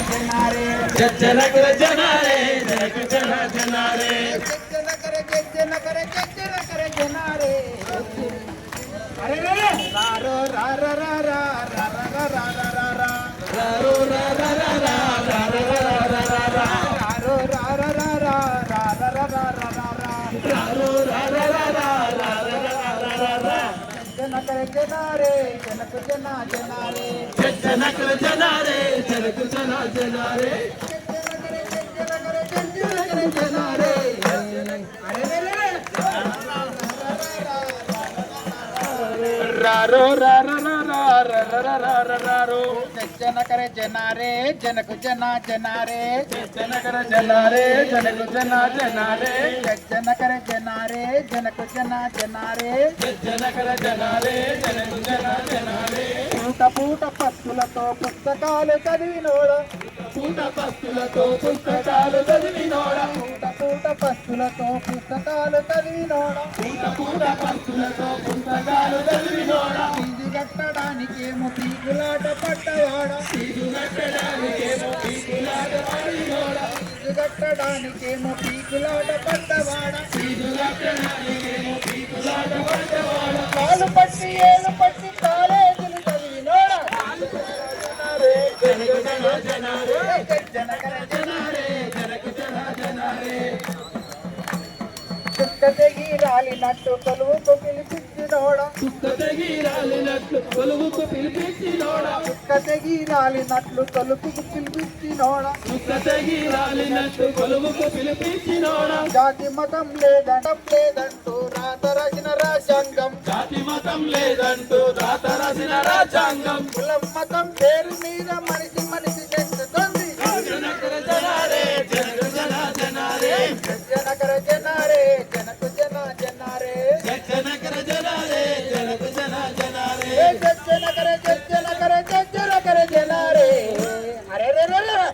జన కర జన రే జనక జన జన రే జన కర జన కర జన రే అరే రే రారో రార రార రార రార రార రారో రార రార రార రార రార రారో రార రార రార రార రార రారో రార రార రార రార జన కర జన రే జనక జన జన రే జన కర జన రే జనక జన జన రే రారో రార రారో జన కర జన రే జనకు జన జన రే జన కర జన రే జనక జన జన రే జన కర జన రే జనకు జన జన రే జన కర జన రే జనక జన జన రే పూట పూట పత్తులతో పుస్తకాలు చదివినోడ పూట పస్తులతో పుస్తకాలు చదివినోడ పూట పూట పత్తులతో పుస్తకాలు చదివినోడ పూట పూట పస్తులతో పుస్తకాలు చదివినోడ ఫీజు కట్టడానికేమో పీకులాట పడ్డవాడ ఫీజు కట్టడానికేమో పీకులాట పడినోడ ఫీజు కట్టడానికేమో పీకులాట పడ్డవాడ ఫీజు కట్టడానికేమో పీకులాట పడ్డవాడ కాలు పట్టి ఏలు పట్టి కాలేజీలు చదివినోడ జనక జన జన రే జనకర జన రే జనక జన జన రే చుక్క తెగి రాలినట్టు కొలువుకు పిలిపించినోడ చుక్క తెగి రాలినట్లు కొలువుకు పిలిపించినోడ చుక్క తెగి రాలినట్లు తలుపుకు పిలిపించినోడ చుక్క తెగి రాలినట్లు కొలువుకు పిలిపించినోడ జాతి మతం లేదంటూ రాత రాసిన రాజ్యాంగం జాతి మతం లేదంటూ రాత రాసిన రాజ్యాంగం కులం మతం పేరు మీద మనిషి మనిషి చెందుతుంది జనకర జనారే జనక జన జనారే జనకర జనారే జనకు జన జనారే జనకర జనారే జనక జన జనారే జనకర జనకర జనకర జనారే అరే రే రే రే.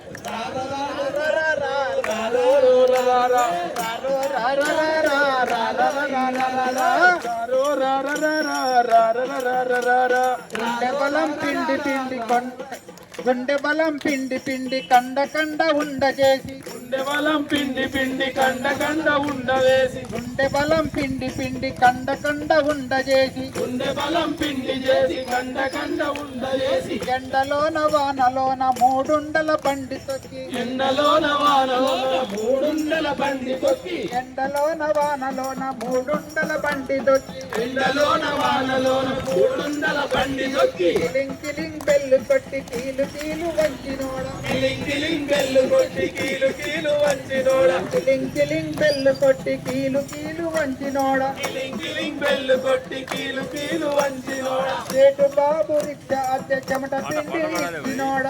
గుండె బలం పిండి పిండి కండ కండ ఉండ చేసి గుండె బలం పిండి పిండి కండ కండ ఉండవేసి గుండె బలం పిండి పిండి కండ కండ ఉండ చేసి గుండె బలం పిండి చేసి కండ కండ ఉండవేసి ఎండలోన వానలోన మూడుండల బండి తొక్కి ఎండలోన వానలోన మూడుండల బండి తొక్కి ఎండలోన వానలోన మూడుండల బండి తొక్కి ఎండలోన వానలోన మూడుండల బండి తొక్కి కిలింగ్ కిలింగ్ బెల్లు కొట్టి కీలు కీలు వంచినోడ కిలింగ్ కిలింగ్ బెల్లు కొట్టి కీలు కీలు వంచినోడ కిలింగ్ కిలింగ్ బెల్లు కొట్టి కీలు కీలు వంచినోడ కిలింగ్ కిలింగ్ బెల్లు కొట్టి కీలు కీలు వంచినోడ సేటు బాబు రిక్షా అద్దె చెమట పిండి ఇచ్చినోడ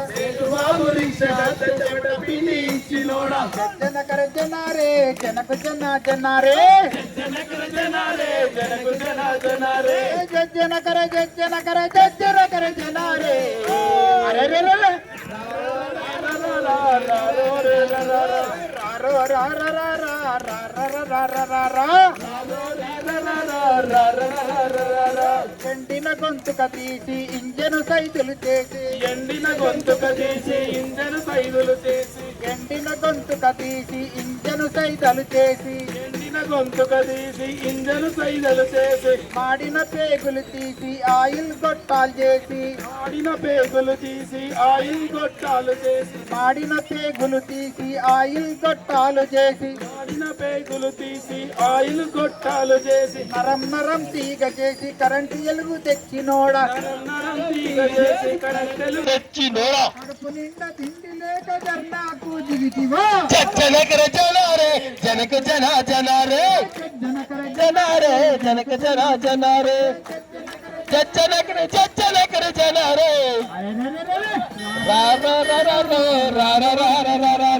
బాబు రిక్షా చెమట పిండి ఇచ్చినోడ జనకర జనారే జనకు జన జనారే జనకర జనారే జనకు జన జనారే జనకర జనకర జనకర జనారే అరే రే రే రే. రారో రార రార రార రార ఎండిన గొంతుక తీసి ఇంజను సైదులు చేసి ఎండిన గొంతుక తీసి ఇంజను సైదులు చేసి ఎండిన గొంతుక తీసి ఇంజను సైదలు చేసి ఎండిన గొంతుక తీసి ఇంజను సైదలు చేసి మాడిన పేగులు తీసి ఆయిల్ గొట్టాలు చేసి ఆడిన పేగులు తీసి ఆయిల్ గొట్టాలు చేసి మాడిన పేగులు తీసి ఆయిల్ గొట్టాలు చేసి ఆడిన పేగులు తీసి ఆయిల్ గొట్టాలు చేసి నరం నరం తీగ చేసి కరెంటు ఎలుగు తెచ్చినోడ నరం తీగ చేసి కడెలు తెచ్చినోడా కడుపు నిండా తిండి లేక జర్నాకు దిగితివా జనకర జనారే జనక జన జనారే జనకర జనారే జనక జన జనారే జనకర జనకర జనారే రా రా రా రా రా రా రా రా రా